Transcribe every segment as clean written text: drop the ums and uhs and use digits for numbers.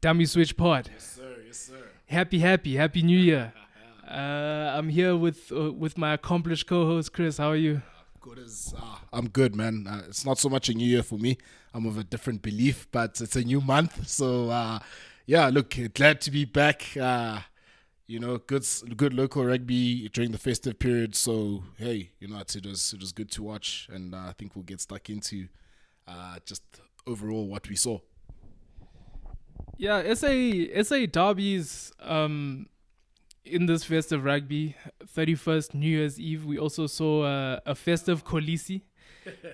Dummy Switch Pod. Yes, sir. Yes, sir. Happy New Year. I'm here with my accomplished co-host Chris. How are you? Good as I'm good, man. It's not so much a new year for me. I'm of a different belief, but it's a new month. So yeah, look, glad to be back. Good local rugby during the festive period. So hey, it was good to watch, and I think we'll get stuck into just overall what we saw. Yeah, SA derbies in this festive rugby. 31st New Year's Eve. We also saw a festive Kolisi.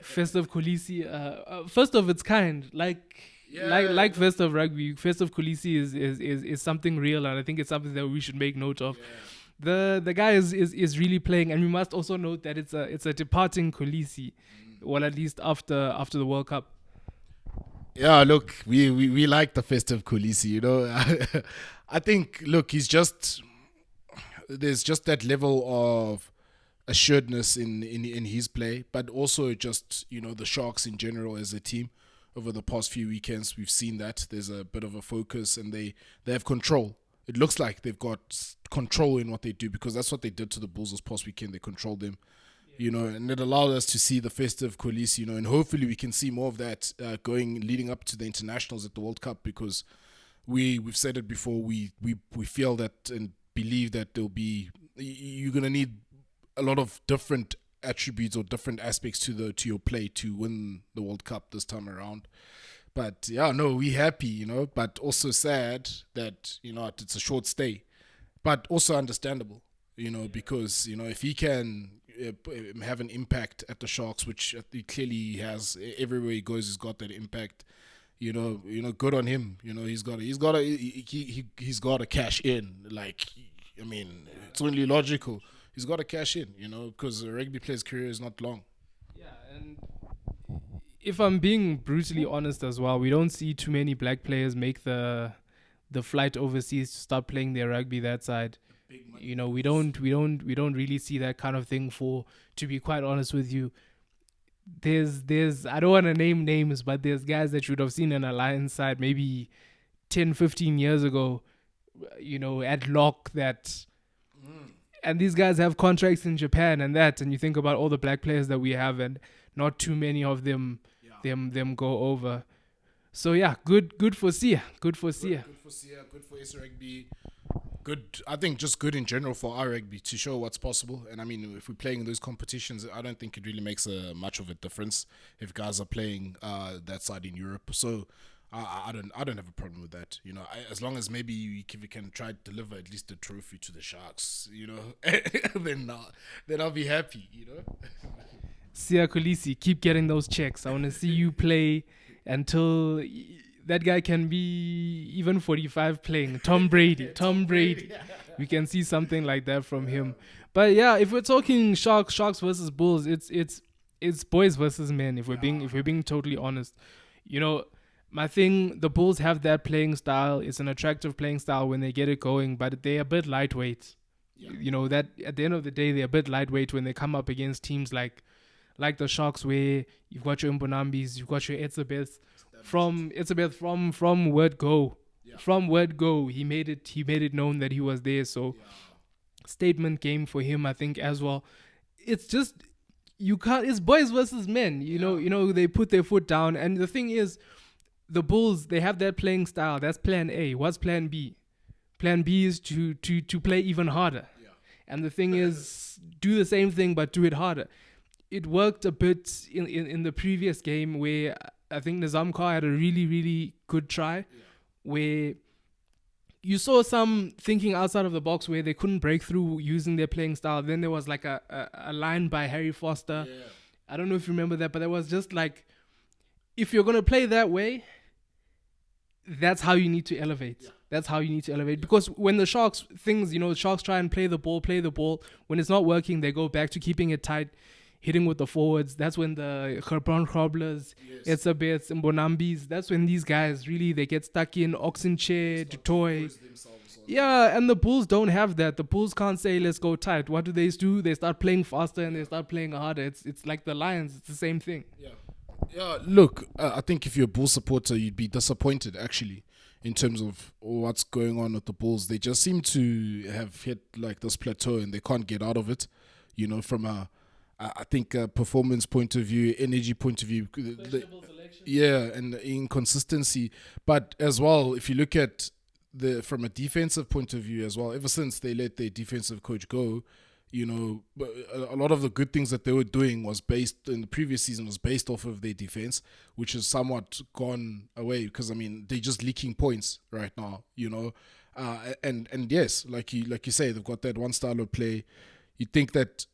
Festive Kolisi, first of its kind. Like festive rugby, festive Kolisi is something real, and I think it's something that we should make note of. The guy is really playing, and we must also note that it's a departing Kolisi, well, at least after the World Cup. Yeah, look, we like the festive Kulisi, I think, look, there's just that level of assuredness in his play, but also just, the Sharks in general as a team. Over the past few weekends, we've seen that there's a bit of a focus, and they have control. It looks like they've got control in what they do, because that's what they did to the Bulls this past weekend. They controlled them. And it allowed us to see the festive coulisses, and hopefully we can see more of that leading up to the internationals at the World Cup, because we've said it before, we feel that and believe that you're gonna need a lot of different attributes or different aspects to your play to win the World Cup this time around. But yeah, no, we happy, but also sad that it's a short stay, but also understandable, because if he can have an impact at the Sharks, which clearly he has. Everywhere he goes, he's got that impact. Good on him. He's got to cash in. It's only logical. He's got to cash in. Because a rugby player's career is not long. Yeah, and if I'm being brutally honest as well, we don't see too many black players make the flight overseas to start playing their rugby that side. We don't really see that kind of thing. To be quite honest with you, there's I don't want to name names, but there's guys that you would have seen in Alliance side maybe 10-15 years ago, at lock that. And these guys have contracts in Japan and you think about all the black players that we have, and not too many of them go over. So yeah, good for Sia. Good for Sia. Good for Sia. Good for SA Rugby. Good, I think, just good in general for our rugby to show what's possible. And if we're playing in those competitions, I don't think it really makes much of a difference if guys are playing that side in Europe. So I don't have a problem with that. As long as maybe we can try to deliver at least a trophy to the Sharks, then I'll be happy. Sia Kolisi, keep getting those checks. I want to see you play until that guy can be even 45 playing. Tom Brady. We can see something like that from him. But yeah, if we're talking Sharks versus Bulls, it's boys versus men. If we're being totally honest, my thing, the Bulls have that playing style. It's an attractive playing style when they get it going, but they're a bit lightweight. Yeah. That at the end of the day, they're a bit lightweight when they come up against teams like the Sharks, where you've got your Mbonambis, you've got your Etzebeth. From word go. Yeah. From word go, he made it known that he was there. So statement game for him, I think, as well. It's just it's boys versus men. They put their foot down, and the thing is, the Bulls, they have that playing style. That's plan A. What's plan B? Plan B is to play even harder. Yeah. And the thing is, do the same thing but do it harder. It worked a bit in the previous game, where I think Nizam Khan had a really, really good try, where you saw some thinking outside of the box where they couldn't break through using their playing style. Then there was like a line by Harry Foster. Yeah. I don't know if you remember that, but there was just like, if you're going to play that way, that's how you need to elevate. Yeah. That's how you need to elevate. Because when the Sharks try and play the ball. When it's not working, they go back to keeping it tight, hitting with the forwards. That's when the Gerbron Groblers, Etzebeths, and Mbonambis, that's when these guys really, they get stuck in Oxenchair, Dutoy. Yeah, and the Bulls don't have that. The Bulls can't say, let's go tight. What do? They start playing faster and they start playing harder. It's like the Lions. It's the same thing. Yeah, look, I think if you're a Bulls supporter, you'd be disappointed, actually. in terms of what's going on with the Bulls. They just seem to have hit like this plateau and they can't get out of it. You know, from I think a performance point of view, energy point of view, yeah, and inconsistency. But as well, if you look at from a defensive point of view as well, ever since they let their defensive coach go, you know, a lot of the good things that they were doing was based in the previous season was based off of their defense, which has somewhat gone away because I mean they're just leaking points right now, you know, and yes, like you say, they've got that one style of play. You think that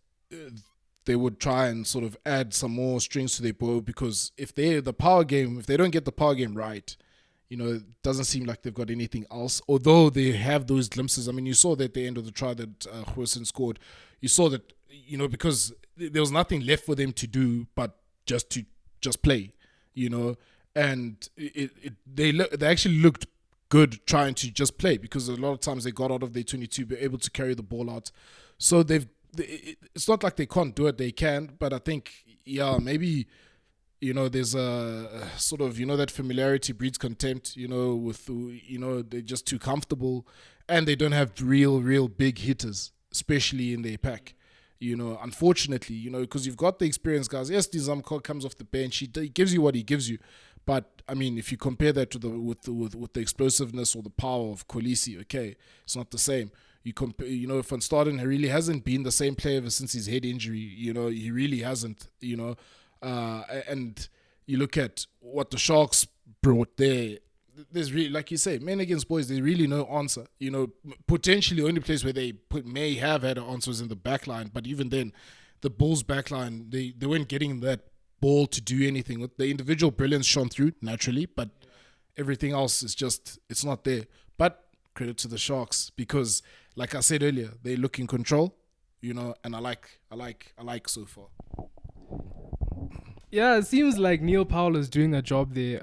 they would try and sort of add some more strings to their bow because if they don't get the power game right, you know, it doesn't seem like they've got anything else. Although they have those glimpses. I mean, you saw that at the end of the try that Huijsen scored. You saw that, you know, because there was nothing left for them to do but just play, you know. And they actually looked good trying to just play because a lot of times they got out of their 22, were able to carry the ball out. So it's not like they can't do it. They can. But I think, yeah, maybe, you know, there's a sort of, you know, that familiarity breeds contempt, you know, they're just too comfortable and they don't have real big hitters, especially in their pack, you know, unfortunately, you know, because you've got the experienced guys. Yes, Nizam comes off the bench. He gives you what he gives you. But, I mean, if you compare that to with the explosiveness or the power of Kolisi, okay, it's not the same. You compare, you know, Van Staden really hasn't been the same player ever since his head injury. You know, he really hasn't, you know. And you look at what the Sharks brought there, there's really, like you say, men against boys, there's really no answer. You know, potentially the only place where they may have had an answer was in the back line, but even then, the Bulls' back line, they weren't getting that ball to do anything. With the individual brilliance shone through, naturally, but everything else is just, it's not there. But credit to the Sharks, because, like I said earlier, they look in control, you know, and I like so far. Yeah, it seems like Neil Powell is doing a job there.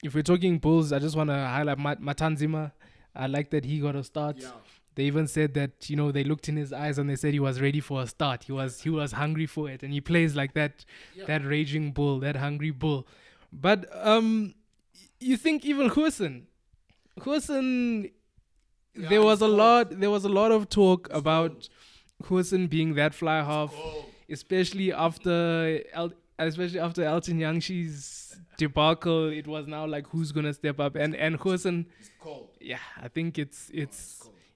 If we're talking Bulls, I just want to highlight Matanzima. I like that he got a start. Yeah. They even said that, you know, they looked in his eyes and they said he was ready for a start. He was hungry for it, and he plays like that, that raging bull, that hungry bull. But you think even Huijsen, there was a lot of talk about Huijsen being that fly half, especially after Elton Yangshi's debacle. It was now like, who's gonna step up? And Huijsen, yeah, I think it's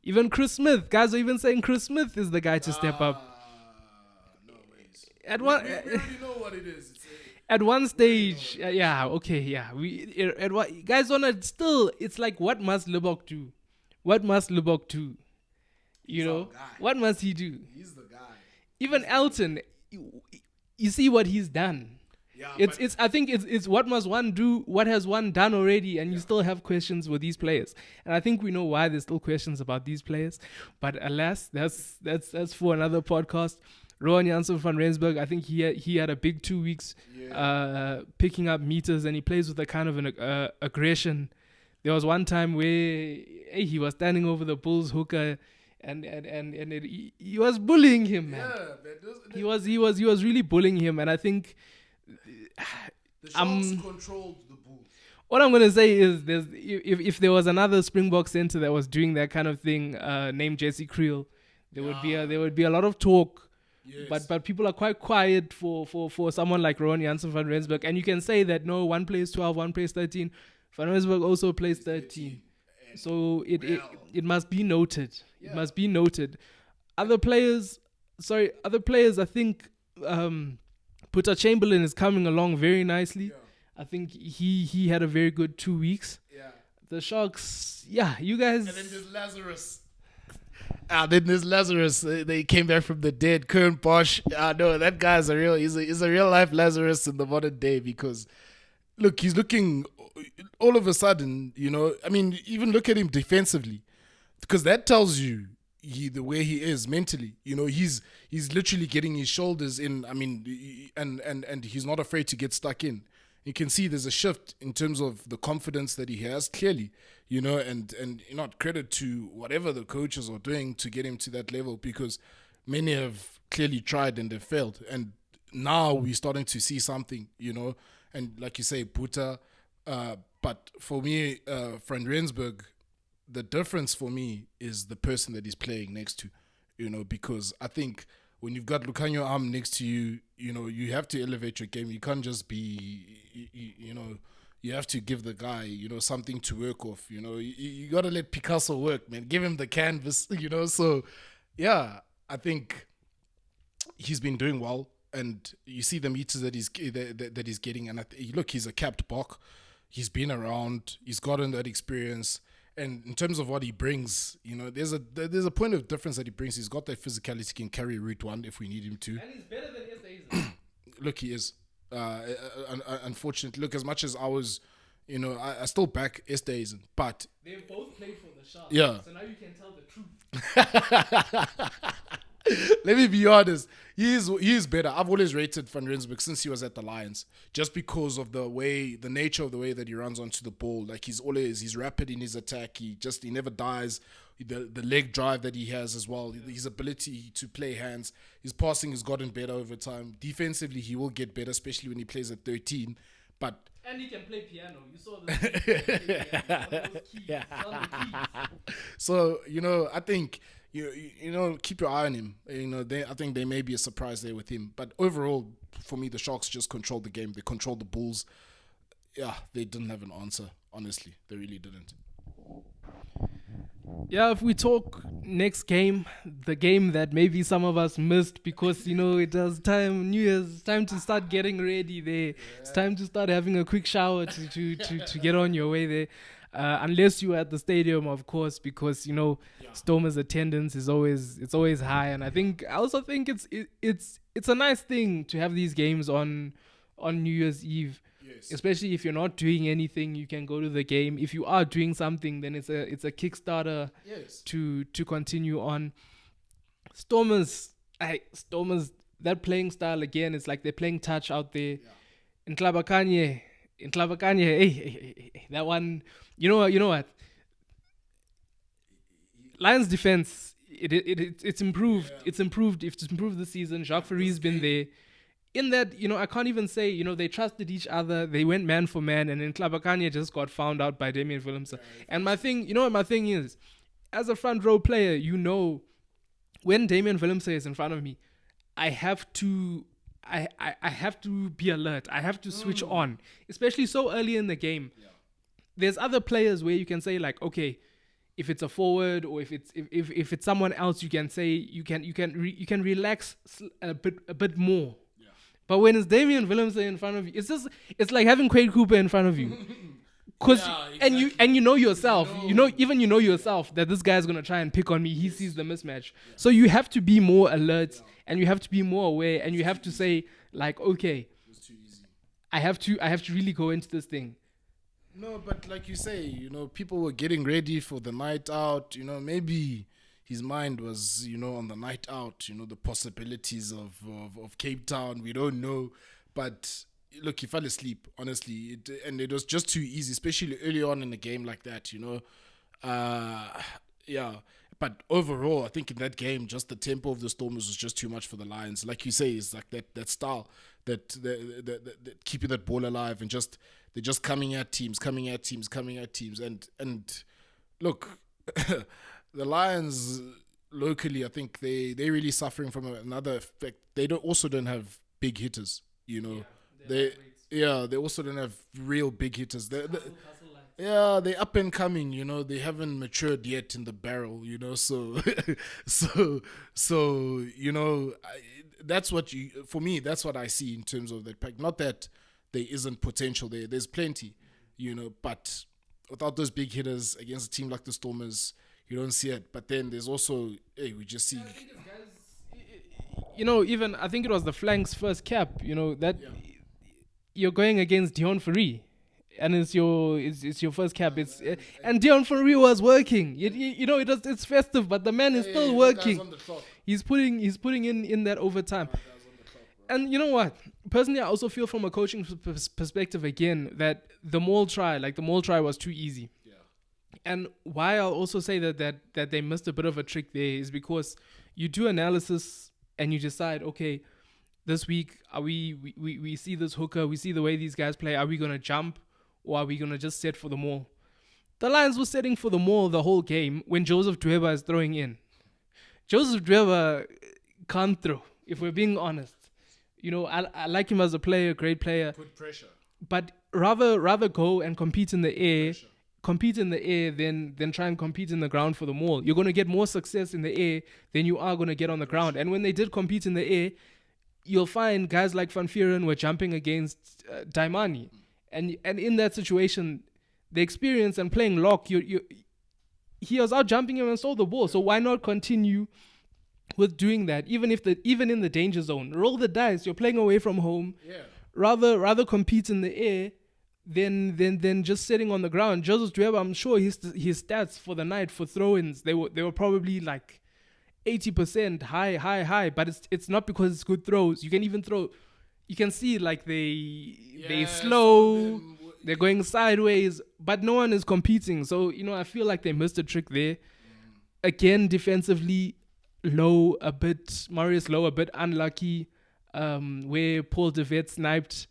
even Chris Smith. Guys are even saying Chris Smith is the guy to step up. No ways. At one, we already know what it is. At one stage, guys wanna still. It's like, what must Lubbock do? What must Lubbock do? You know, what must he do? He's the guy. Even Elton, you see what he's done. Yeah, I think it's what must one do, what has one done already, and you still have questions with these players. And I think we know why there's still questions about these players. But alas, that's for another podcast. Rowan Janssen van Rensburg, I think he had a big 2 weeks picking up meters, and he plays with a kind of an aggression. There was one time where he was standing over the Bulls hooker, and he was bullying him, man. Yeah, he was really bullying him, and I think the Sharks controlled the Bulls. What I'm gonna say is, if there was another Springbok center that was doing that kind of thing, named Jesse Creel, there would be a lot of talk. Yes. But people are quite quiet for someone like Rowan Janssen van Rensburg, and you can say that no, one plays 12, one plays 13. Van Rensburg also plays 13. So it must be noted. Yeah. It must be noted. Other players, I think Puta Chamberlain is coming along very nicely. Yeah. I think he had a very good 2 weeks. Yeah. The Sharks, you guys. And then there's Lazarus. They came back from the dead. Kern Bosch. No, that guy's he's a real life Lazarus in the modern day, because look, he's looking all of a sudden, you know, I mean, even look at him defensively, because that tells you the way he is mentally. You know, he's literally getting his shoulders in. I mean, and he's not afraid to get stuck in. You can see there's a shift in terms of the confidence that he has, clearly, you know, and not credit to whatever the coaches are doing to get him to that level, because many have clearly tried and they've failed. And now we're starting to see something, you know, and like you say, Buta, But for me, Van Rensburg, the difference for me is the person that he's playing next to, because I think when you've got Lucanio Arm next to you, you have to elevate your game. You can't just be, you have to give the guy, something to work off. You got to let Picasso work, man. Give him the canvas, So, yeah, I think he's been doing well, and you see the meters that he's getting. And look, he's a capped Bok. He's been around. He's gotten that experience. And in terms of what he brings, there's a point of difference that he brings. He's got that physicality. He can carry Route 1 if we need him to. And he's better than Estazen. Look, he is. Unfortunately, look, as much as I was, I still back Estazen, but they both played for the Sharks. Yeah. So now you can tell the truth. Let me be honest. He is better. I've always rated Van Rensburg since he was at the Lions, just because of the nature of the way that he runs onto the ball. Like he's rapid in his attack. He never dies. The leg drive that he has as well. His ability to play hands. His passing has gotten better over time. Defensively, he will get better, especially when he plays at 13. And he can play piano. You saw the keys. So, I think keep your eye on him. I think there may be a surprise there with him. But overall, for me, the Sharks just controlled the game. They controlled the Bulls. Yeah, they didn't have an answer. Honestly, they really didn't. Yeah, if we talk next game, the game that maybe some of us missed because, it was New Year's, time to start getting ready there. Yeah. It's time to start having a quick shower to get on your way there. Unless you're at the stadium, of course, because, Stormers' attendance is always high. And I also think it's a nice thing to have these games on New Year's Eve. Yes. Especially if you're not doing anything, you can go to the game. If you are doing something, then it's a Kickstarter to continue on. Stormers, that playing style again, it's like they're playing touch out there. Yeah. In Klabakanye, hey, that one, you know what? Lions defense, it's improved. Yeah. It's improved. It's improved this season. Jacques Ferry's been there. In that, I can't even say, they trusted each other. They went man for man. And then Klabakanye just got found out by Damian Willemse. Yeah, and my thing, what my thing is? As a front row player, when Damian Willemse is in front of me, I have to be alert. I have to switch on, especially so early in the game. Yeah. There's other players where you can say like, okay, if it's a forward or if it's someone else, you can say you can relax a bit more. But when it's Damian Willemse in front of you, it's like having Quade Cooper in front of you. Exactly. and you know yourself, yourself that this guy's gonna try and pick on me. He sees the mismatch. Yeah. So you have to be more alert and you have to be more aware and you have to say like, okay, it's too easy. I have to really go into this thing. No, but like you say, people were getting ready for the night out, maybe his mind was, on the night out, the possibilities of Cape Town. We don't know. But look, he fell asleep, honestly. And it was just too easy, especially early on in a game like that, Yeah. But overall, I think in that game, just the tempo of the Stormers was just too much for the Lions. Like you say, it's like that style, that keeping that ball alive and they're just coming at teams. And look... The Lions locally, I think they're really suffering from another effect. They don't have big hitters, They also don't have real big hitters. They're up and coming, They haven't matured yet in the barrel, So, that's for me. That's what I see in terms of that pack. Not that there isn't potential there. There's plenty, But without those big hitters against a team like the Stormers, you don't see it. But then there's also, we just see. Even I think it was the flanks first cap. You're going against Dion Ferry, and it's your first cap. And Dion Ferry was working. It's festive, but the man is still working. He's putting in that overtime. And you know what? Personally, I also feel from a coaching perspective again that the maul try was too easy. And why I'll also say that they missed a bit of a trick there is because you do analysis and you decide, okay, this week we see this hooker, we see the way these guys play. Are we gonna jump or are we going to just set for the maul? The Lions were setting for the maul the whole game when Joseph Dweba is throwing in. Joseph Dweba can't throw, if we're being honest. I like him as a player, great player. Put pressure. But rather go and compete in the air, than try and compete in the ground for the maul. You're going to get more success in the air than you are going to get on the ground. And when they did compete in the air, you'll find guys like Van Vuuren were jumping against Daimani. And in that situation, the experience and playing lock, he was out jumping him and stole the ball. So why not continue with doing that? Even in the danger zone, roll the dice. You're playing away from home. Yeah. Rather compete in the air than just sitting on the ground. Joseph Dweba, I'm sure his stats for the night for throw-ins, they were probably like 80% high. But it's not because it's good throws. You can even throw. You can see like they slow. They're going sideways, but no one is competing. So, I feel like they missed a trick there. Again, defensively, Marius Low a bit unlucky, where Paul de Vet sniped.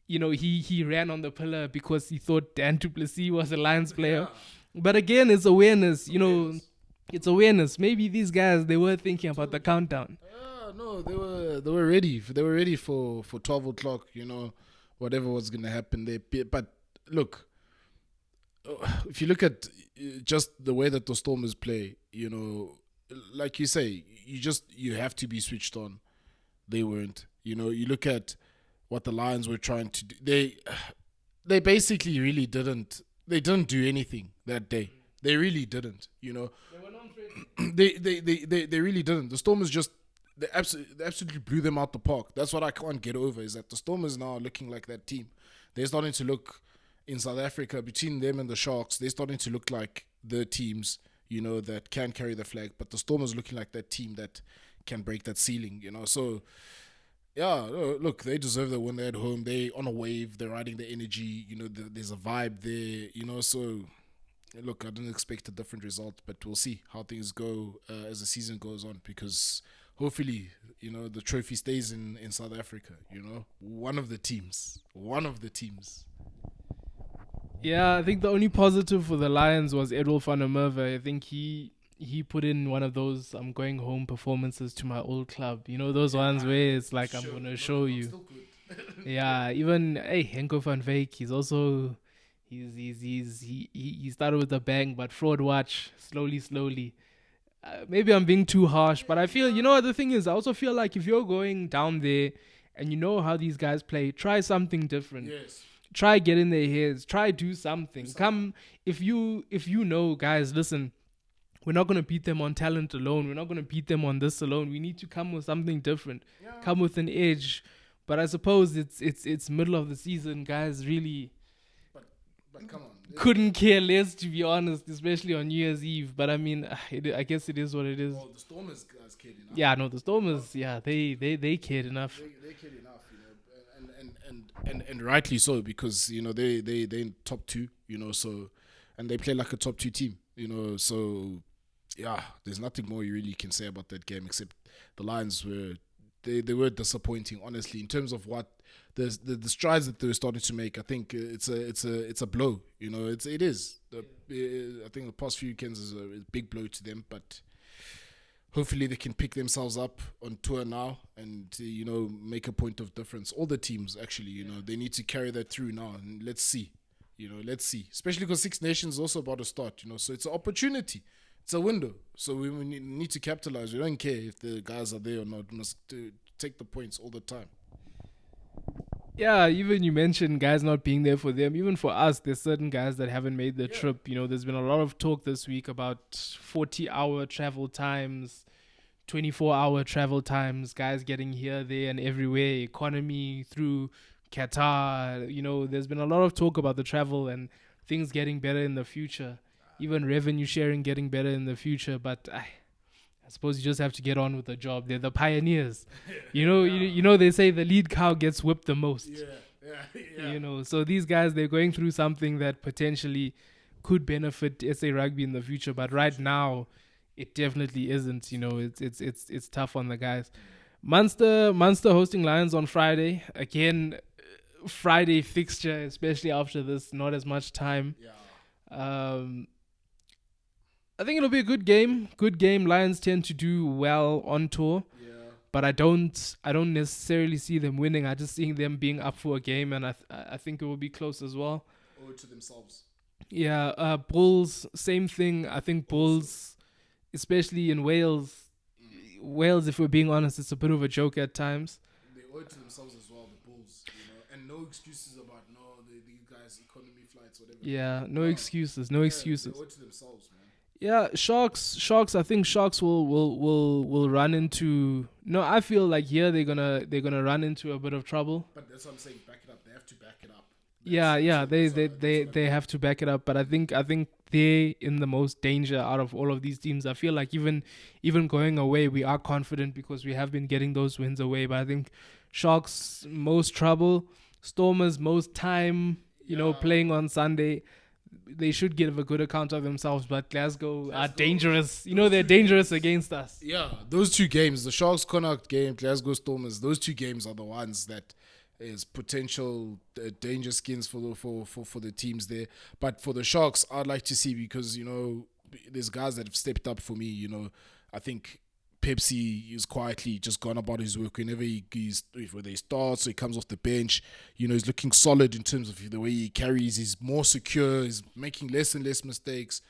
He ran on the pillar because he thought Dan du Plessis was a Lions player. Yeah. But again, it's awareness. It's awareness. Maybe these guys, they were thinking about the countdown. No, they were ready. They were ready for 12 o'clock, whatever was going to happen there. But look, if you look at just the way that the Stormers play, like you say, you have to be switched on. They weren't. You look at what the Lions were trying to do. They basically really didn't. They didn't do anything that day. They really didn't. They were non-threatening. They really didn't. The Stormers they absolutely blew them out the park. That's what I can't get over, is that the Stormers now are looking like that team. They're starting to look, in South Africa, between them and the Sharks, they're starting to look like the teams, that can carry the flag. But the Stormers looking like that team that can break that ceiling, So, yeah, look, they deserve the win. They're at home. They're on a wave. They're riding the energy. There's a vibe there, So, look, I didn't expect a different result, but we'll see how things go as the season goes on, because hopefully, the trophy stays in South Africa, One of the teams. Yeah, I think the only positive for the Lions was Edwin van der Merwe. I think he put in one of those I'm going home performances to my old club. Those ones where it's like, I'm going to show you. Still good. Yeah, even Henko van Wyk, he's also he started with a bang, but fraud watch slowly. Maybe I'm being too harsh, but I feel, the thing is, I also feel like if you're going down there and you know how these guys play, try something different. Yes. Try get in their heads. Try do something. Come, if you know, guys, listen, we're not going to beat them on talent alone. We're not going to beat them on this alone. We need to come with something different. Yeah. Come with an edge. But I suppose it's middle of the season, guys really but come on. Couldn't care less, to be honest, especially on New Year's Eve. But I mean, I guess it is what it is. Well, the Stormers guys cared enough. Yeah, no, the Stormers, they cared enough. They cared enough, and rightly so, because they in top two, so, and they play like a top two team, so yeah, there's nothing more you really can say about that game, except the Lions they were disappointing, honestly, in terms of what the strides that they were starting to make. I think it's a blow, it is. I think the past few weekends is a big blow to them, but hopefully they can pick themselves up on tour now and make a point of difference. All the teams, actually, they need to carry that through now, and let's see, especially because Six Nations is also about to start, so it's an opportunity. It's a window, so we need to capitalize. We don't care if the guys are there or not. We must take the points all the time. Yeah, even you mentioned guys not being there for them. Even for us, there's certain guys that haven't made the trip. There's been a lot of talk this week about 40-hour travel times, 24-hour travel times, guys getting here, there, and everywhere, economy through Qatar. There's been a lot of talk about the travel and things getting better in the future. Even revenue sharing getting better in the future, but I suppose you just have to get on with the job. They're the pioneers. They say the lead cow gets whipped the most. Yeah. So these guys, they're going through something that potentially could benefit SA Rugby in the future, but right now, it definitely isn't. It's tough on the guys. Munster hosting Lions on Friday. Again, Friday fixture, especially after this, not as much time. Yeah. I think it'll be a good game. Good game. Lions tend to do well on tour, but I don't necessarily see them winning. I just see them being up for a game, and I think it will be close as well. Owe it to themselves. Yeah. Bulls, same thing. I think Bulls, especially in Wales. Wales, if we're being honest, it's a bit of a joke at times. They owe it to themselves as well, the Bulls, and no excuses about these guys economy flights, whatever. Yeah, no excuses. They owe it to themselves, man. Yeah, Sharks. I think Sharks will run into. No, I feel like here they're gonna run into a bit of trouble. But that's what I'm saying. Back it up. They have to back it up. They have to back it up. But I think they're in the most danger out of all of these teams. I feel like even going away, we are confident because we have been getting those wins away. But I think Sharks most trouble, Stormers most time. Playing on Sunday. They should give a good account of themselves, but Glasgow are dangerous. They're dangerous against us. Yeah, those two games, the Sharks Connacht game, Glasgow Stormers, those two games are the ones that is potential danger skins for the teams there. But for the Sharks, I'd like to see, because there's guys that have stepped up for me. I think Pepsi is quietly just gone about his work whenever whether he starts or he comes off the bench. He's looking solid in terms of the way he carries. He's more secure. He's making less and less mistakes.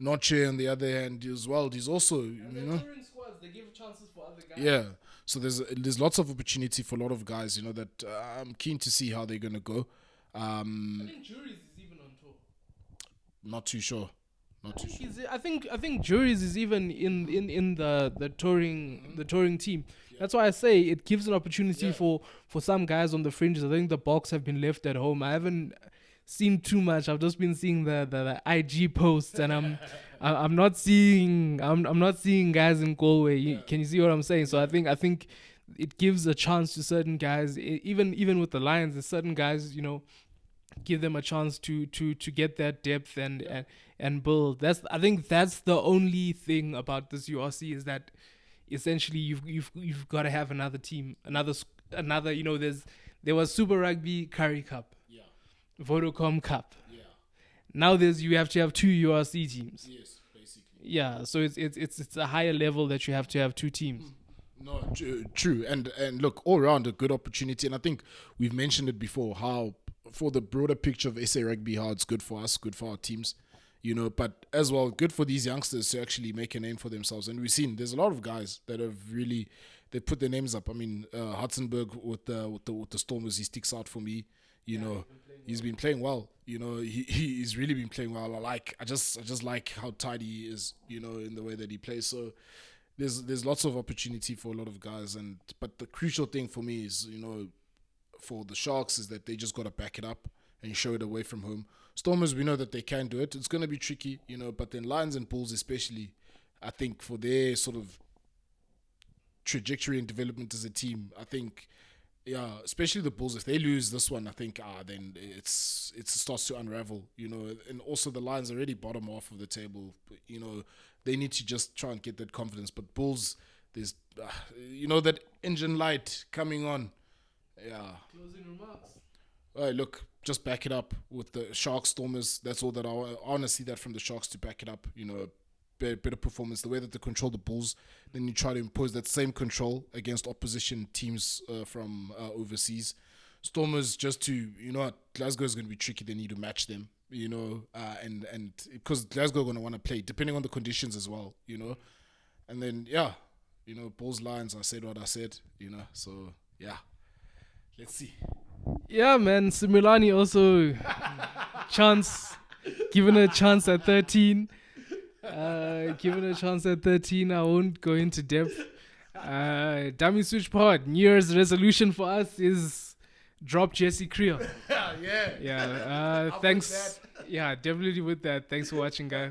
Notche, on the other hand, as well. He's also, touring squads, they give chances for other guys. Yeah. So there's lots of opportunity for a lot of guys, that I'm keen to see how they're going to go. I think Juries is even on tour. Not too sure. I think Juries is even in the touring team. Yeah. That's why I say it gives an opportunity for some guys on the fringes. I think the Boks have been left at home. I haven't seen too much. I've just been seeing the IG posts, and I'm not seeing guys in Galway. Yeah. Can you see what I'm saying? So I think it gives a chance to certain guys. Even with the Lions, there's certain guys, give them a chance to get that depth and build. I think that's the only thing about this URC, is that essentially you've got to have another team, another. There was Super Rugby Curry Cup, Vodacom Cup. Now you have to have two URC teams. Yes, basically. Yeah, so it's a higher level that you have to have two teams. No, true, and look, all around a good opportunity, and I think we've mentioned it before, how for the broader picture of SA Rugby, how it's good for us, good for our teams, but as well, good for these youngsters to actually make a name for themselves. And we've seen there's a lot of guys that have really, they put their names up. I mean, Hudsenberg with the Stormers, he sticks out for me. He's been playing well. He's really been playing well. I just like how tidy he is, in the way that he plays. So there's lots of opportunity for a lot of guys, but the crucial thing for me is, for the Sharks, is that they just got to back it up and show it away from home. Stormers, we know that they can do it. It's going to be tricky, but then Lions and Bulls especially, I think for their sort of trajectory and development as a team, I think, especially the Bulls, if they lose this one, I think then it starts to unravel, and also the Lions are already bottom half of the table. They need to just try and get that confidence. But Bulls, there's, that engine light coming on. Yeah. Closing remarks. Look, just back it up with the Sharks, Stormers. That's all that I want to see, that from the Sharks, to back it up. Better performance, the way that they control the Bulls. Then you try to impose that same control against opposition teams from overseas. Stormers, just to, Glasgow is going to be tricky. They need to match them, and because Glasgow are going to want to play, depending on the conditions as well, And then, Bulls, Lions, I said what I said, so, yeah. Let's see. Yeah, man. Similani also given a chance at 13. Given a chance at 13, I won't go into depth. Dummy Switch Pod, New Year's resolution for us is drop Jesse Creel. Yeah. Yeah. Thanks. Yeah, definitely with that. Thanks for watching, guys.